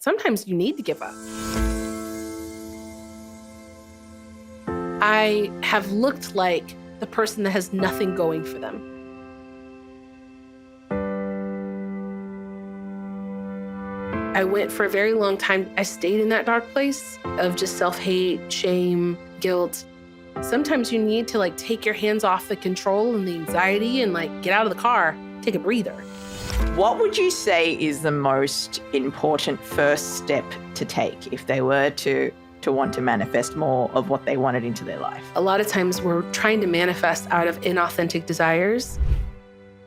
Sometimes you need to give up. I have looked like the person that has nothing going for them. I went for a very long time. I stayed in that dark place of just self-hate, shame, guilt. Sometimes you need to take your hands off the control and the anxiety and get out of the car, take a breather. What would you say is the most important first step to take if they were to want to manifest more of what they wanted into their life? A lot of times we're trying to manifest out of inauthentic desires,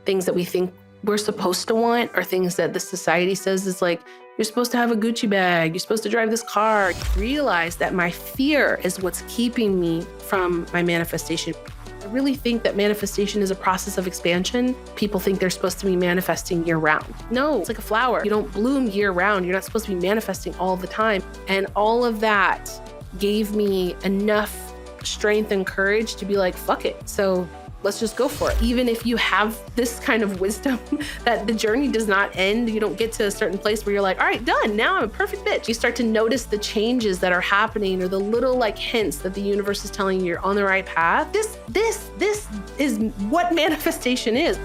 things that we think we're supposed to want, or things that the society says is you're supposed to have a Gucci bag, you're supposed to drive this car. Realize that my fear is what's keeping me from my manifestation. I really think that manifestation is a process of expansion. People think they're supposed to be manifesting year round. No, it's like a flower. You don't bloom year round. You're not supposed to be manifesting all the time. And all of that gave me enough strength and courage to be like, fuck it. So let's just go for it. Even if you have this kind of wisdom that the journey does not end, you don't get to a certain place where you're like, all right, done. Now I'm a perfect bitch. You start to notice the changes that are happening or the little hints that the universe is telling you you're on the right path. This is what manifestation is.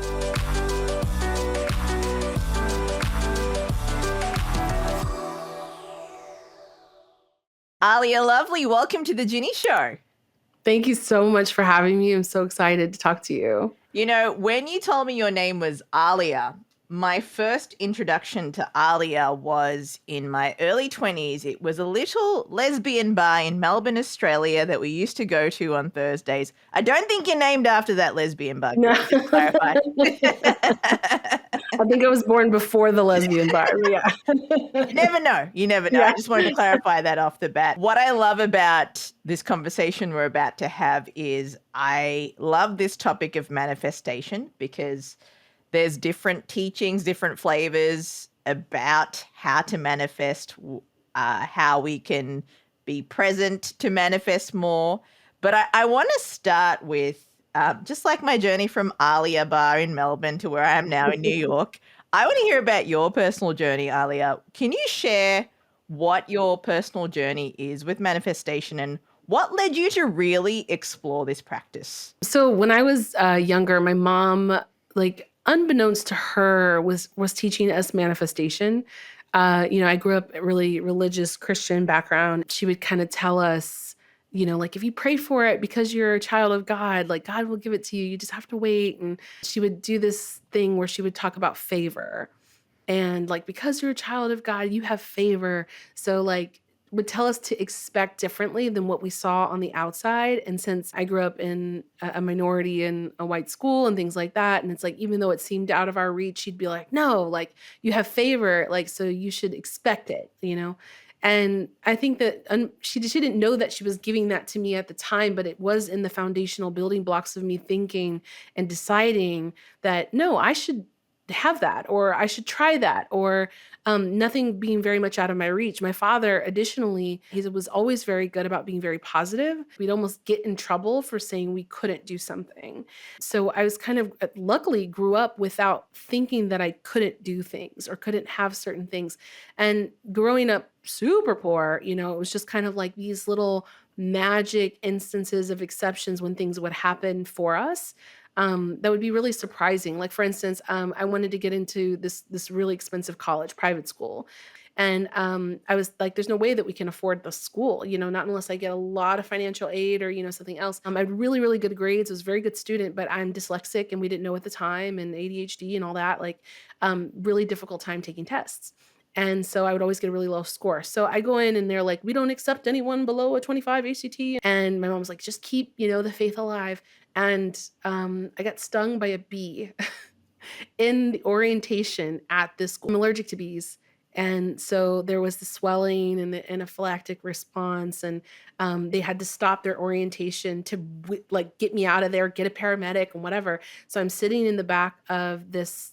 Alea Lovely, welcome to the Ginni Show. Thank you so much for having me. I'm so excited to talk to you. You know, when you told me your name was Alea, my first introduction to Alea was in my early 20s. It was a little lesbian bar in Melbourne, Australia that we used to go to on Thursdays. I don't think you're named after that lesbian bar. No. Just clarify. I think I was born before the lesbian bar. Yeah. You never know. You never know. Yeah. I just wanted to clarify that off the bat. What I love about this conversation we're about to have is I love this topic of manifestation because there's different teachings, different flavors about how to manifest, how we can be present to manifest more. But I want to start with just like my journey from Alea Bar in Melbourne to where I am now in New York. I want to hear about your personal journey, Alea. Can you share what your personal journey is with manifestation and what led you to really explore this practice? So when I was younger, my mom, unbeknownst to her, was teaching us manifestation. I grew up a really religious Christian background. She would kind of tell us, if you pray for it because you're a child of God, God will give it to you. You just have to wait. And she would do this thing where she would talk about favor. And because you're a child of God, you have favor. So would tell us to expect differently than what we saw on the outside. And since I grew up in a minority in a white school and things like that, and it's even though it seemed out of our reach, she'd be like, no, you have favor, so you should expect it, And I think that she didn't know that she was giving that to me at the time, but it was in the foundational building blocks of me thinking and deciding that, no, I should have that, or I should try that, or nothing being very much out of my reach. My father, additionally, he was always very good about being very positive. We'd almost get in trouble for saying we couldn't do something. So I was kind of, luckily grew up without thinking that I couldn't do things or couldn't have certain things. And growing up super poor, it was just kind of these little magic instances of exceptions when things would happen for us. That would be really surprising. For instance, I wanted to get into this really expensive college, private school. And I was like, there's no way that we can afford the school, not unless I get a lot of financial aid or, something else. I had really, really good grades. I was a very good student, but I'm dyslexic and we didn't know at the time, and ADHD and all that, really difficult time taking tests. And so I would always get a really low score. So I go in and they're like, we don't accept anyone below a 25 ACT. And my mom was like, just keep, the faith alive. And I got stung by a bee in the orientation at this school. I'm allergic to bees. And so there was the swelling and the anaphylactic response. And they had to stop their orientation to get me out of there, get a paramedic and whatever. So I'm sitting in the back of this,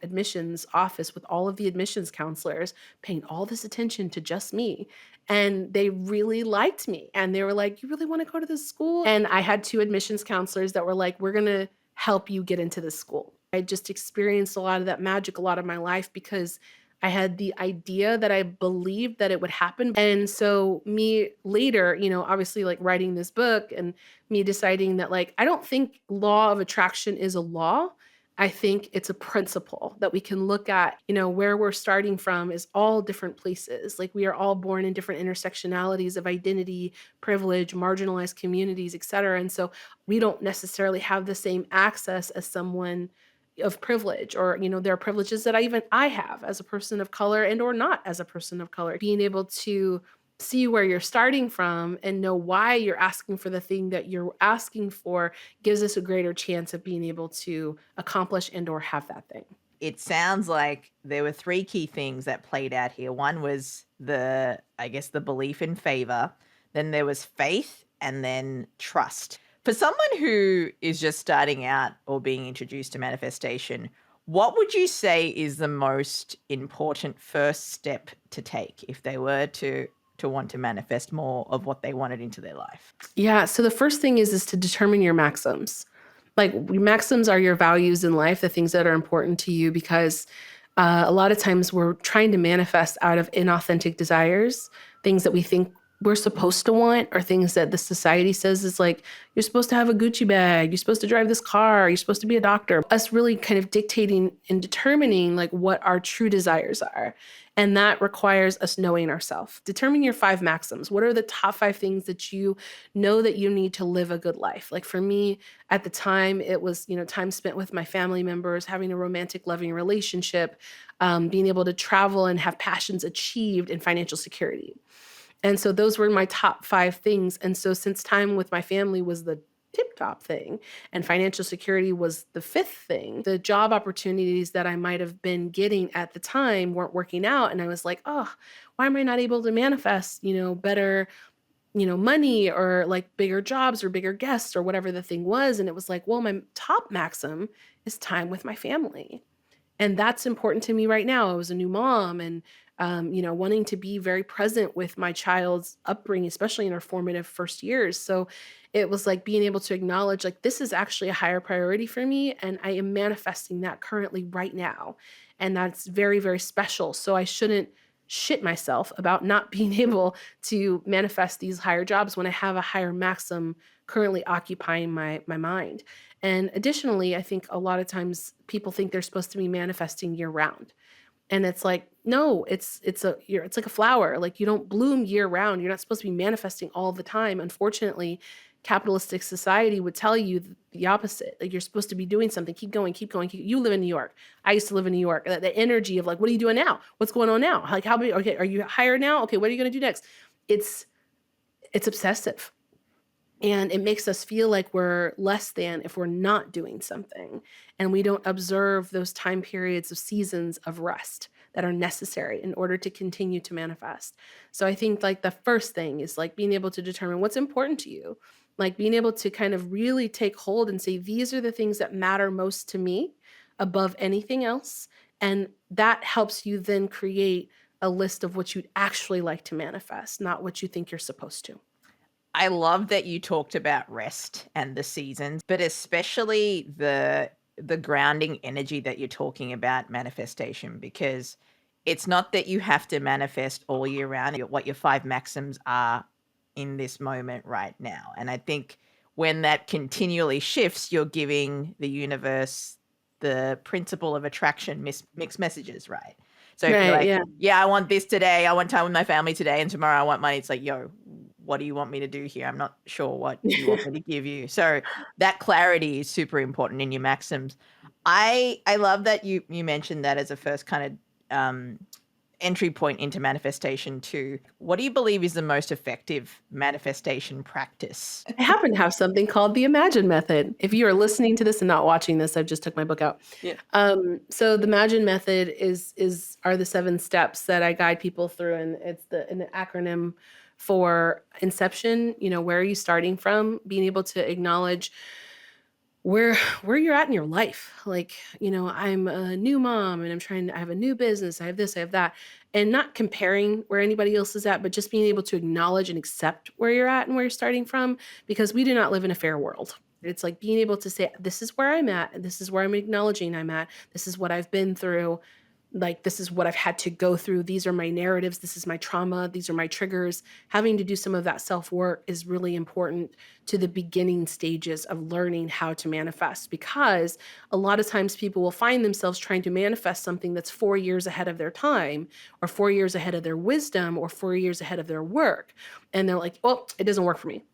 admissions office with all of the admissions counselors paying all this attention to just me. And they really liked me. And they were like, you really want to go to this school? And I had two admissions counselors that were like, we're going to help you get into this school. I just experienced a lot of that magic a lot of my life because I had the idea that I believed that it would happen. And so me later, obviously like writing this book and me deciding that like I don't think law of attraction is a law. I think it's a principle that we can look at, where we're starting from is all different places. Like we are all born in different intersectionalities of identity, privilege, marginalized communities, et cetera. And so we don't necessarily have the same access as someone of privilege, or there are privileges that I have as a person of color and or not as a person of color. Being able to see where you're starting from and know why you're asking for the thing that you're asking for gives us a greater chance of being able to accomplish and or have that thing. It sounds like there were three key things that played out here. One was I guess, the belief in favor. Then there was faith, and then trust. For someone who is just starting out or being introduced to manifestation, what would you say is the most important first step to take if they were to want to manifest more of what they wanted into their life? Yeah. So the first thing is to determine your maxims. Like maxims are your values in life, the things that are important to you, because a lot of times we're trying to manifest out of inauthentic desires, things that we think we're supposed to want, or things that the society says is like, you're supposed to have a Gucci bag, you're supposed to drive this car, you're supposed to be a doctor. Us really kind of dictating and determining like what our true desires are. And that requires us knowing ourselves. Determine your 5 maxims. What are the top 5 things that you know that you need to live a good life? Like for me, at the time, it was, time spent with my family members, having a romantic, loving relationship, being able to travel and have passions achieved, and financial security. And so those were my top 5 things. And so since time with my family was the tip top thing and financial security was the 5th thing, the job opportunities that I might have been getting at the time weren't working out. And I was like, oh, why am I not able to manifest, better, money, or like bigger jobs or bigger guests or whatever the thing was? And it was like, well, my top maxim is time with my family. And that's important to me right now. I was a new mom, and wanting to be very present with my child's upbringing, especially in her formative first years. So it was like being able to acknowledge like this is actually a higher priority for me, and I am manifesting that currently right now. And that's very, very special. So I shouldn't shit myself about not being able to manifest these higher jobs when I have a higher maxim currently occupying my mind. And additionally, I think a lot of times people think they're supposed to be manifesting year round. And it's like, no, it's like a flower. Like you don't bloom year round. You're not supposed to be manifesting all the time. Unfortunately, capitalistic society would tell you the opposite. Like you're supposed to be doing something. Keep going, keep going. You live in New York. I used to live in New York. The energy of like, what are you doing now? What's going on now? Like okay, are you higher now? Okay, what are you going to do next? It's obsessive. And it makes us feel like we're less than if we're not doing something. And we don't observe those time periods of seasons of rest that are necessary in order to continue to manifest. So I think like the first thing is like being able to determine what's important to you, like being able to kind of really take hold and say, these are the things that matter most to me above anything else. And that helps you then create a list of what you'd actually like to manifest, not what you think you're supposed to. I love that you talked about rest and the seasons, but especially the grounding energy that you're talking about manifestation, because it's not that you have to manifest all year round. What your 5 maxims are in this moment right now. And I think when that continually shifts, you're giving the universe the principle of attraction mixed messages, right? So if you're Right. like, Yeah. yeah, I want this today, I want time with my family today, and tomorrow I want money. It's like, yo, what do you want me to do here? I'm not sure what you want me to give you. So that clarity is super important in your maxims. I love that you mentioned that as a first kind of entry point into manifestation too. What do you believe is the most effective manifestation practice? I happen to have something called the Imagine Method. If you are listening to this and not watching this, I've just took my book out. Yeah. So the Imagine Method are the 7 steps that I guide people through, and it's an acronym for Inception. Where are you starting from? Being able to acknowledge where you're at in your life. Like, I'm a new mom and I have a new business. I have this, I have that. And not comparing where anybody else is at, but just being able to acknowledge and accept where you're at and where you're starting from, because we do not live in a fair world. It's like being able to say, this is where I'm at, and this is where I'm acknowledging I'm at. This is what I've been through. like, this is what I've had to go through. These are my narratives. This is my trauma. These are my triggers. Having to do some of that self-work is really important to the beginning stages of learning how to manifest, because a lot of times people will find themselves trying to manifest something that's 4 years ahead of their time, or 4 years ahead of their wisdom, or 4 years ahead of their work. And they're like, well, it doesn't work for me.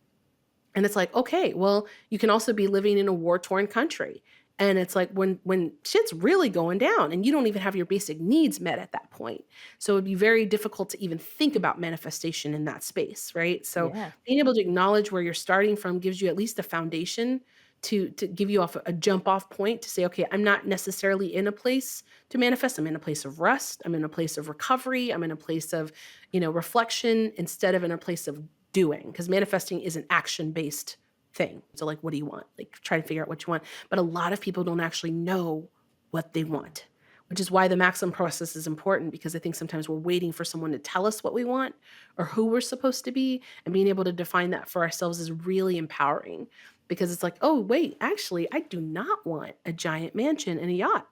And it's like, okay, well, you can also be living in a war-torn country. And it's like when shit's really going down and you don't even have your basic needs met at that point. So it'd be very difficult to even think about manifestation in that space, right? So Yeah. being able to acknowledge where you're starting from gives you at least a foundation to give you off a jump off point to say, okay, I'm not necessarily in a place to manifest. I'm in a place of rest. I'm in a place of recovery. I'm in a place of, reflection instead of in a place of doing, because manifesting is an action based thing. So like, what do you want? Like, try to figure out what you want. But a lot of people don't actually know what they want, which is why the maximum process is important, because I think sometimes we're waiting for someone to tell us what we want or who we're supposed to be. And being able to define that for ourselves is really empowering, because it's like, oh, wait, actually, I do not want a giant mansion and a yacht.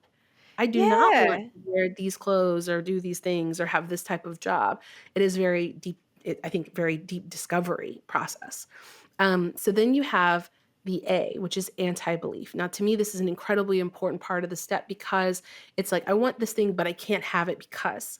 I do not want Yeah. to wear these clothes or do these things or have this type of job. It is very deep, I think, very deep discovery process. So then you have the A, which is anti-belief. Now, to me, this is an incredibly important part of the step, because it's like, I want this thing, but I can't have it because.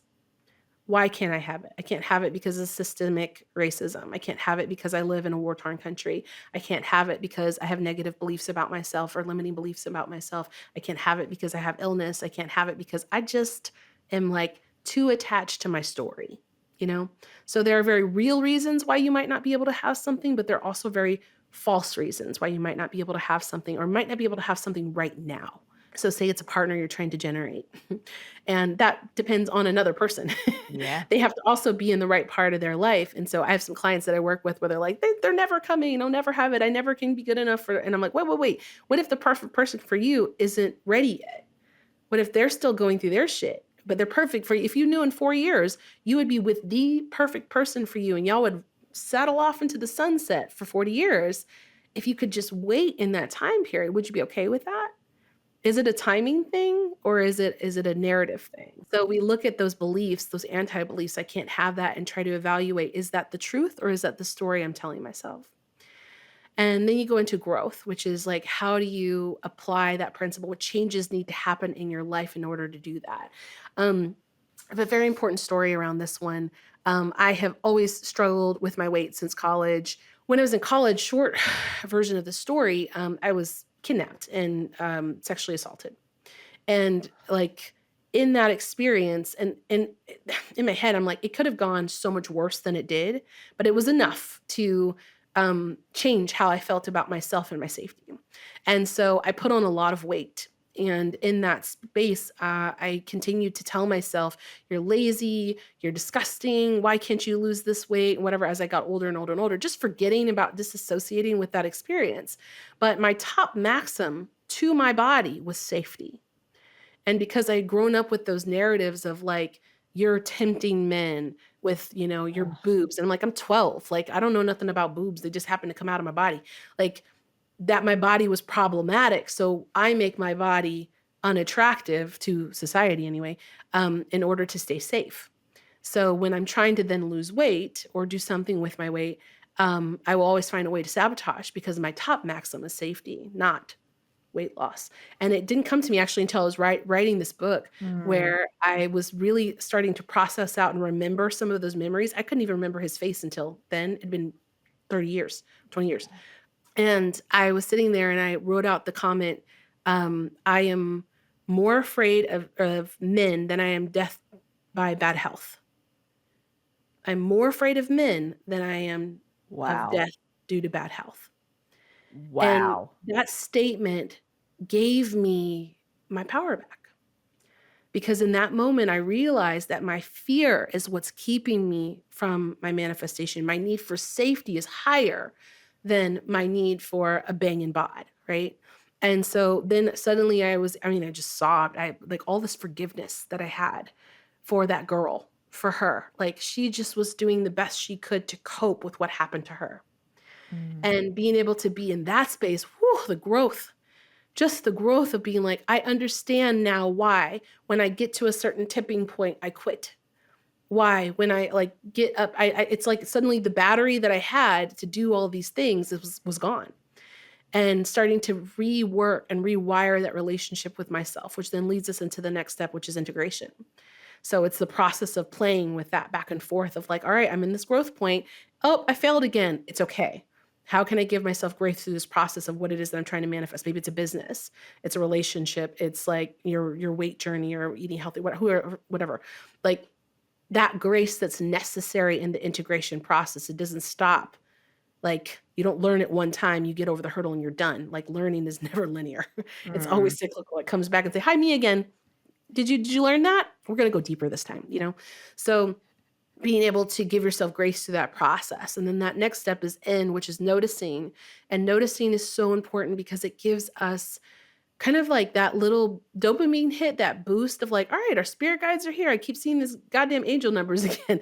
Why can't I have it? I can't have it because of systemic racism. I can't have it because I live in a war-torn country. I can't have it because I have negative beliefs about myself or limiting beliefs about myself. I can't have it because I have illness. I can't have it because I just am like too attached to my story, you know? So there are very real reasons why you might not be able to have something, but there are also very false reasons why you might not be able to have something, or might not be able to have something right now. So say it's a partner you're trying to generate, and that depends on another person. Yeah. They have to also be in the right part of their life. And so I have some clients that I work with where they're like, they're never coming. I'll never have it. I never can be good enough for, and I'm like, wait, wait, wait. What if the perfect person for you isn't ready yet? What if they're still going through their shit, but they're perfect for you? If you knew in 4 years, you would be with the perfect person for you and y'all would settle off into the sunset for 40 years. If you could just wait in that time period, would you be okay with that? Is it a timing thing, or is it a narrative thing? So we look at those beliefs, those anti-beliefs, I can't have that, and try to evaluate, is that the truth or is that the story I'm telling myself? And then you go into growth, which is like, how do you apply that principle? What changes need to happen in your life in order to do that? I have a very important story around this one. I have always struggled with my weight since college. When I was in college, short version of the story, I was kidnapped and sexually assaulted. And like in that experience, and in my head, I'm like, it could have gone so much worse than it did, but it was enough to change how I felt about myself and my safety. And so I put on a lot of weight. And in that space, I continued to tell myself, you're lazy, you're disgusting. Why can't you lose this weight? Whatever, as I got older and older and older, just forgetting about disassociating with that experience. But my top maxim to my body was safety. And because I had grown up with those narratives of like, you're tempting men with, your Ugh. boobs. And I'm like, I'm 12. Like, I don't know nothing about boobs. They just happen to come out of my body. Like, that my body was problematic. So I make my body unattractive to society anyway, in order to stay safe. So when I'm trying to then lose weight or do something with my weight, I will always find a way to sabotage, because my top maxim is safety, not weight loss. And it didn't come to me actually until I was writing this book, Mm. where I was really starting to process out and remember some of those memories. I couldn't even remember his face until then. It'd been 30 years, 20 years. And I was sitting there and I wrote out the comment, I am more afraid of men than I am death by bad health. I'm more afraid of men than I am of Wow. death due to bad health. And Wow. that statement gave me my power back. Because in that moment, I realized that my fear is what's keeping me from my manifestation. My need for safety is higher than my need for a banging bod, right? And so then suddenly I just sobbed. I like all this forgiveness that I had for that girl, for her. Like, she just was doing the best she could to cope with what happened to her. Mm. And being able to be in that space, whew, the growth. just the growth of being like, I understand now why when I get to a certain tipping point, I quit. Why when I like get up, it's like suddenly the battery that I had to do all these things was gone. And starting to rework and rewire that relationship with myself, which then leads us into the next step, which is integration. So it's the process of playing with that back and forth of like, all right, I'm in this growth point. Oh, I failed again. It's okay. How can I give myself grace through this process of what it is that I'm trying to manifest? Maybe it's a business, it's a relationship, it's like your weight journey or eating healthy, whatever. Like that grace that's necessary in the integration process. It doesn't stop. Like you don't learn it one time, you get over the hurdle and you're done. Like learning is never linear. It's Mm. always cyclical. It comes back and say, "Hi, me again. Did you learn that? We're going to go deeper this time, you know?" So being able to give yourself grace through that process. And then that next step is in, which is noticing. And noticing is so important because it gives us kind of like that little dopamine hit, that boost of like, all right, our spirit guides are here. I keep seeing these goddamn angel numbers again.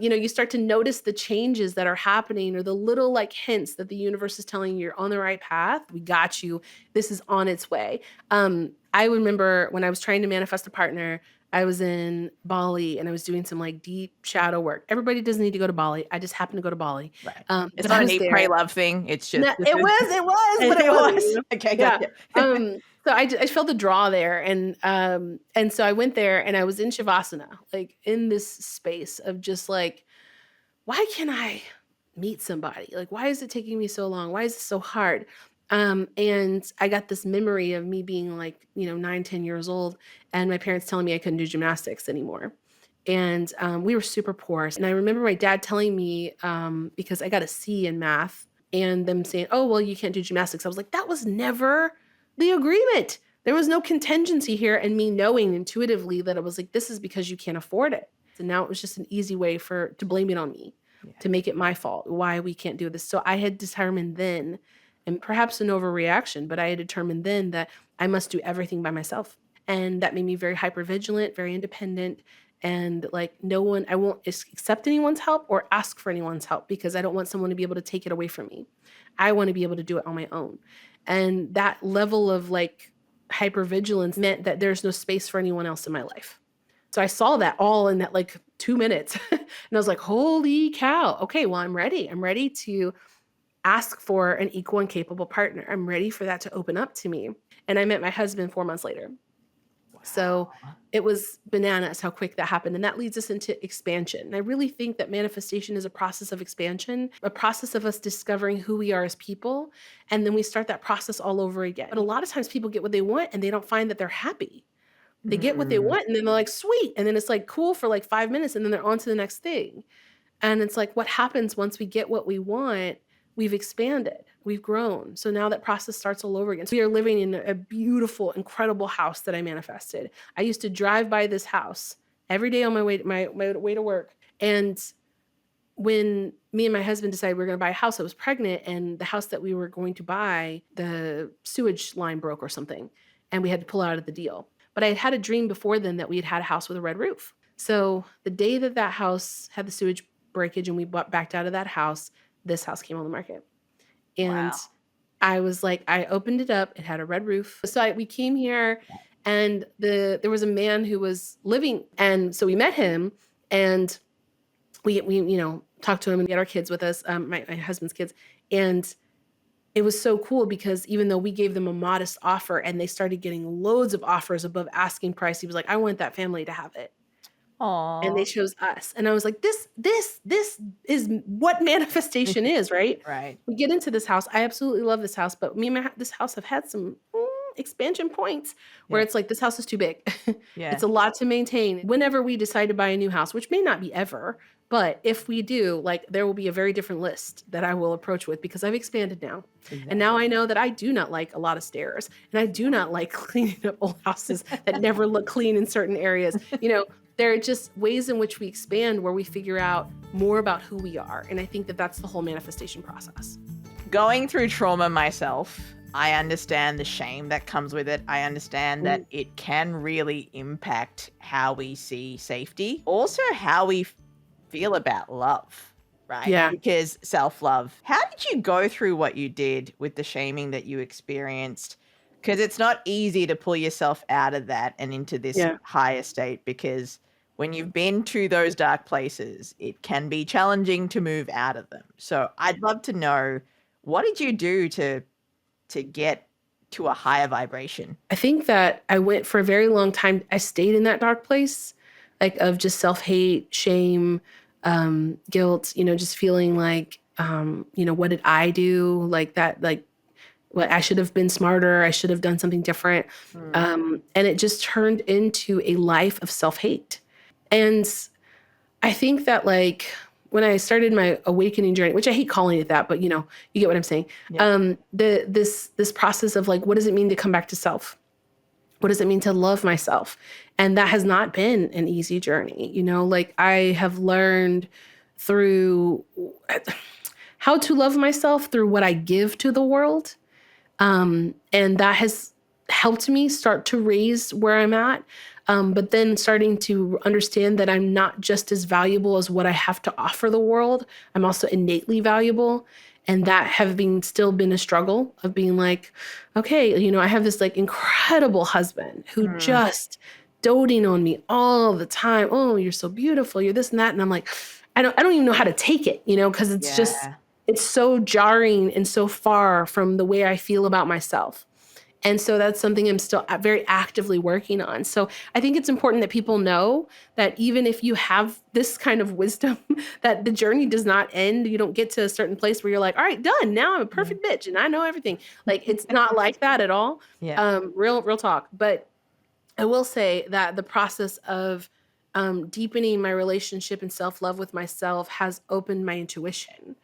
You start to notice the changes that are happening or the little like hints that the universe is telling you you're on the right path. We got you. This is on its way. I remember when I was trying to manifest a partner, I was in Bali and I was doing some like deep shadow work. Everybody doesn't need to go to Bali. I just happened to go to Bali. Right. It's But I not an was eat, there. pray, love thing. It's just No, it was, but it it wasn't. was. Okay, Yeah. gotcha. So I felt the draw there, and so I went there, and I was in shavasana, like in this space of just like, why can't I meet somebody? Like, why is it taking me so long? Why is it so hard? And I got this memory of me being like, 9, 10 years old, and my parents telling me I couldn't do gymnastics anymore. And we were super poor. And I remember my dad telling me, because I got a C in math, and them saying, oh, well, you can't do gymnastics. I was like, that was never the agreement. There was no contingency here. And me knowing intuitively that it was like, this is because you can't afford it. And now it was just an easy way to blame it on me, Yeah. to make it my fault, why we can't do this. So I had determined then, and perhaps an overreaction, but I had determined then that I must do everything by myself. And that made me very hyper vigilant, very independent. And like I won't accept anyone's help or ask for anyone's help because I don't want someone to be able to take it away from me. I want to be able to do it on my own. And that level of like hypervigilance meant that there's no space for anyone else in my life. So I saw that all in that like 2 minutes. And I was like, holy cow. Okay, well, I'm ready. I'm ready to ask for an equal and capable partner. I'm ready for that to open up to me. And I met my husband 4 months later. So it was bananas how quick that happened. And that leads us into expansion. And I really think that manifestation is a process of expansion, a process of us discovering who we are as people. And then we start that process all over again. But a lot of times people get what they want and they don't find that they're happy. They get what they want and then they're like, sweet. And then it's like cool for like 5 minutes and then they're on to the next thing. And it's like, what happens once we get what we want? We've expanded, we've grown. So now that process starts all over again. So we are living in a beautiful, incredible house that I manifested. I used to drive by this house every day on my way to work. And when me and my husband decided we were going to buy a house, I was pregnant, and the house that we were going to buy, the sewage line broke or something, and we had to pull out of the deal. But I had had a dream before then that we had a house with a red roof. So the day that house had the sewage breakage and we backed out of that house, this house came on the market. And Wow. I was like, I opened it up. It had a red roof. So we came here, and there was a man who was living. And so we met him, and we talked to him, and we had our kids with us, my husband's kids. And it was so cool because even though we gave them a modest offer and they started getting loads of offers above asking price, he was like, I want that family to have it. And they Aww. chose us. And I was like, this is what manifestation is, right? Right. We get into this house. I absolutely love this house, but me and this house have had some expansion points where Yeah. it's like, this house is too big. Yeah. It's a lot to maintain. Whenever we decide to buy a new house, which may not be ever, but if we do, like, there will be a very different list that I will approach with because I've expanded now. And now I know that I do not like a lot of stairs, and I do not like cleaning up old houses that never look clean in certain areas. There are just ways in which we expand where we figure out more about who we are. And I think that that's the whole manifestation process. Going through trauma myself, I understand the shame that comes with it. I understand that it can really impact how we see safety, also how we feel about love, right? Yeah. Because self-love. How did you go through what you did with the shaming that you experienced? Because it's not easy to pull yourself out of that and into this Yeah. higher state, because when you've been to those dark places, it can be challenging to move out of them. So I'd love to know, what did you do to get to a higher vibration? I think that I went for a very long time. I stayed in that dark place, like of just self-hate, shame, guilt, just feeling like, what did I do? Like that, like what I should have been smarter. I should have done something different. Mm. And it just turned into a life of self-hate. And I think that like when I started my awakening journey, which I hate calling it that, but you get what I'm saying. Yeah. This process of like, what does it mean to come back to self? What does it mean to love myself? And that has not been an easy journey. Like I have learned through how to love myself through what I give to the world. And that has helped me start to raise where I'm at. But then starting to understand that I'm not just as valuable as what I have to offer the world. I'm also innately valuable. And that still been a struggle of being like, okay, I have this like incredible husband who Mm. just doting on me all the time. Oh, you're so beautiful. You're this and that. And I'm like, I don't even know how to take it, because Yeah. it's so jarring and so far from the way I feel about myself. And so that's something I'm still very actively working on. So I think it's important that people know that even if you have this kind of wisdom, that the journey does not end. You don't get to a certain place where you're like, all right, done. Now I'm a perfect bitch and I know everything. Like it's not like that at all. Yeah. Real talk. But I will say that the process of deepening my relationship and self-love with myself has opened my intuition.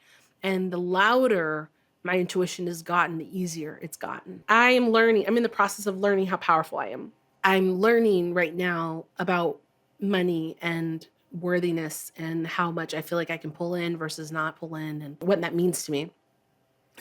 And the louder my intuition has gotten, the easier it's gotten. I'm in the process of learning how powerful I am. I'm learning right now about money and worthiness and how much I feel like I can pull in versus not pull in and what that means to me.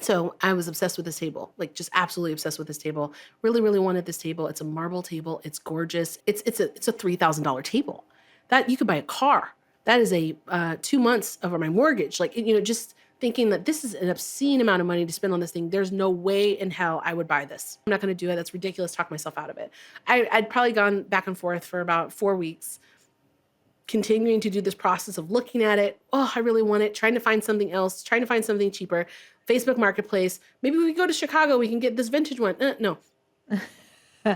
So I was obsessed with this table, like just absolutely obsessed with this table. Really, really wanted this table. It's a marble table. It's gorgeous. It's a $3,000 table that you could buy a car. That is a 2 months of my mortgage. Like just thinking that this is an obscene amount of money to spend on this thing. There's no way in hell I would buy this. I'm not going to do it. That's ridiculous. Talk myself out of it. I'd probably gone back and forth for about 4 weeks, continuing to do this process of looking at it. Oh, I really want it. Trying to find something else, trying to find something cheaper. Facebook Marketplace. Maybe we go to Chicago. We can get this vintage one. No.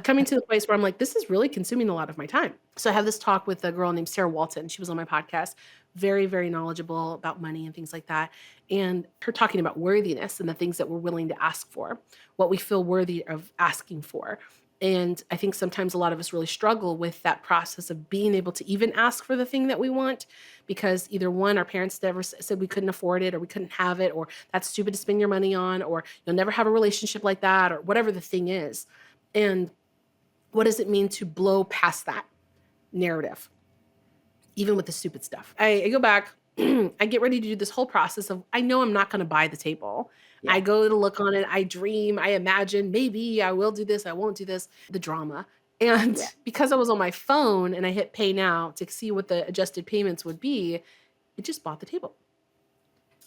Coming to the place where I'm like, this is really consuming a lot of my time. So I have this talk with a girl named Sarah Walton. She was on my podcast, very, very knowledgeable about money and things like that. And her talking about worthiness and the things that we're willing to ask for, what we feel worthy of asking for. And I think sometimes a lot of us really struggle with that process of being able to even ask for the thing that we want, because either one, our parents never said we couldn't afford it, or we couldn't have it, or that's stupid to spend your money on, or you'll never have a relationship like that, or whatever the thing is. And what does it mean to blow past that narrative, even with the stupid stuff? I go back, I get ready to do this whole process of, I know I'm not going to buy the table. Yeah. I go to look on it. I dream, I imagine maybe I will do this. I won't do this, the drama. And Yeah. because I was on my phone and I hit pay now to see what the adjusted payments would be, it just bought the table.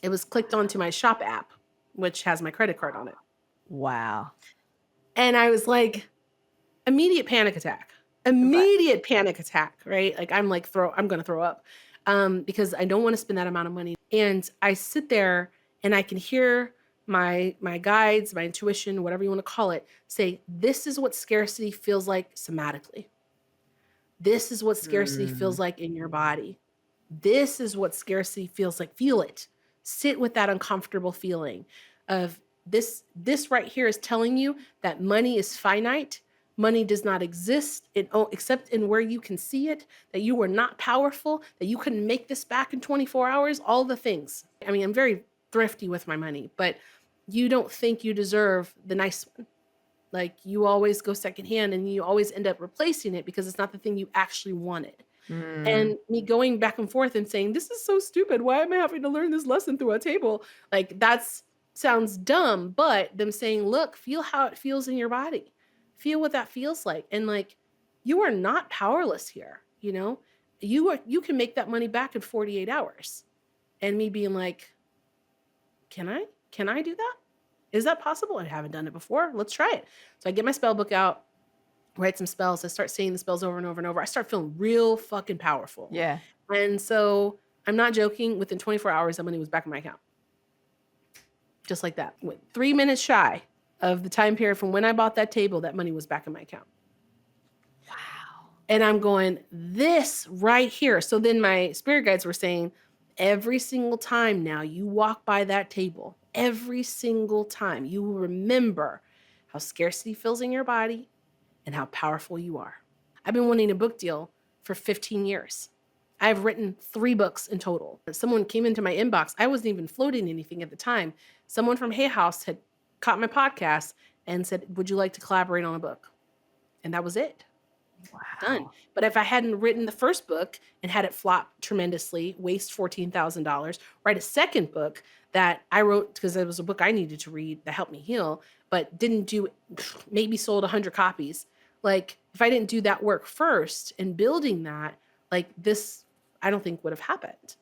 It was clicked onto my shop app, which has my credit card on it. Wow. And I was like, immediate panic attack, panic attack, right? Like I'm going to throw up because I don't want to spend that amount of money. And I sit there and I can hear my guides, my intuition, whatever you want to call it, say, this is what scarcity feels like somatically. This is what scarcity feels like in your body. This is what scarcity feels like. Feel it. Sit with that uncomfortable feeling of this right here is telling you that money is finite. Money does not exist except in where you can see it, that you are not powerful, that you couldn't make this back in 24 hours, all the things. I mean, I'm very thrifty with my money, but you don't think you deserve the nice one. Like you always go secondhand and you always end up replacing it because it's not the thing you actually wanted. And me going back and forth and saying, this is so stupid. Why am I having to learn this lesson through a table? Like sounds dumb, but them saying, look, feel how it feels in your body. Feel what that feels like. And like, you are not powerless here. You can make that money back in 48 hours. And me being like, can I do that? Is that possible? I haven't done it before. Let's try it. So I get my spell book out, write some spells. I start saying the spells over and over and over. I start feeling real fucking powerful. Yeah. And so I'm not joking. Within 24 hours, that money was back in my account. Just like that. 3 minutes shy of the time period from when I bought that table, that money was back in my account. Wow. And I'm going, this right here. So then my spirit guides were saying, every single time now you walk by that table, every single time you will remember how scarcity feels in your body and how powerful you are. I've been wanting a book deal for 15 years. I've written 3 books in total. Someone came into my inbox. I wasn't even floating anything at the time. Someone from Hay House had caught my podcast and said, would you like to collaborate on a book? And that was it. Wow. Done. But if I hadn't written the first book and had it flop tremendously, waste $14,000, write a second book that I wrote because it was a book I needed to read that helped me heal, but didn't do, maybe sold 100 copies. Like if I didn't do that work first and building that, like this, I don't think would have happened.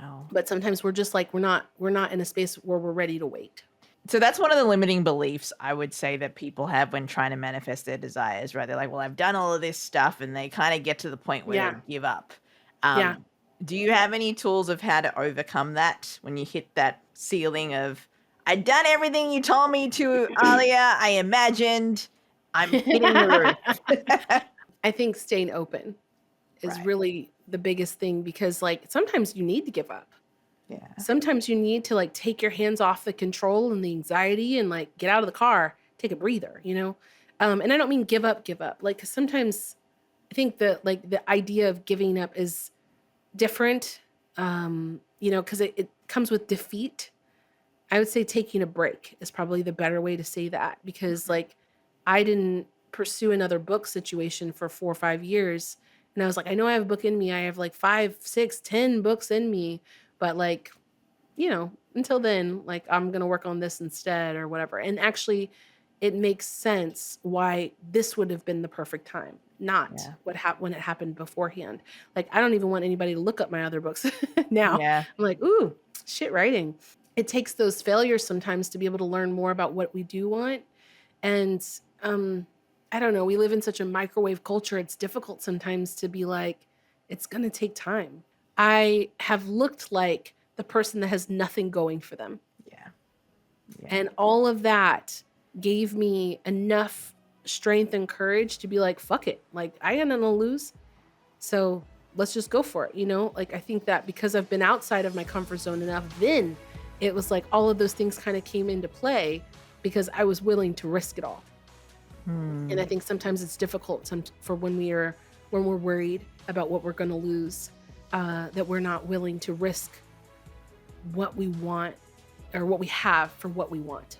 Wow. But sometimes we're just like, we're not in a space where we're ready to wait. So that's one of the limiting beliefs I would say that people have when trying to manifest their desires, right? They're like, well, I've done all of this stuff, and they kind of get to the point where they give up. Yeah. Do you have any tools of how to overcome that when you hit that ceiling of, I've done everything you told me to, Alea, I imagined, I'm hitting the roof. I think staying open is really the biggest thing, because like sometimes you need to give up. Yeah. Sometimes you need to like take your hands off the control and the anxiety and like get out of the car, take a breather, you know? And I don't mean give up. Like, 'cause sometimes I think that like the idea of giving up is different, you know, because it comes with defeat. I would say taking a break is probably the better way to say that, because like I didn't pursue another book situation for 4 or 5 years. And I was like, I know I have a book in me. I have like 5, 6, 10 books in me. But like, you know, until then, like I'm going to work on this instead or whatever. And actually it makes sense why this would have been the perfect time, not when it happened beforehand. Like, I don't even want anybody to look up my other books now. Yeah. I'm like, ooh, shit writing. It takes those failures sometimes to be able to learn more about what we do want. And, I don't know, we live in such a microwave culture. It's difficult sometimes to be like, it's going to take time. I have looked like the person that has nothing going for them. Yeah. And all of that gave me enough strength and courage to be like, fuck it. Like, I got nothing to lose. So let's just go for it. You know, like, I think that because I've been outside of my comfort zone enough, then it was like all of those things kind of came into play because I was willing to risk it all. And I think sometimes it's difficult for when we're worried about what we're going to lose, that we're not willing to risk what we want or what we have for what we want.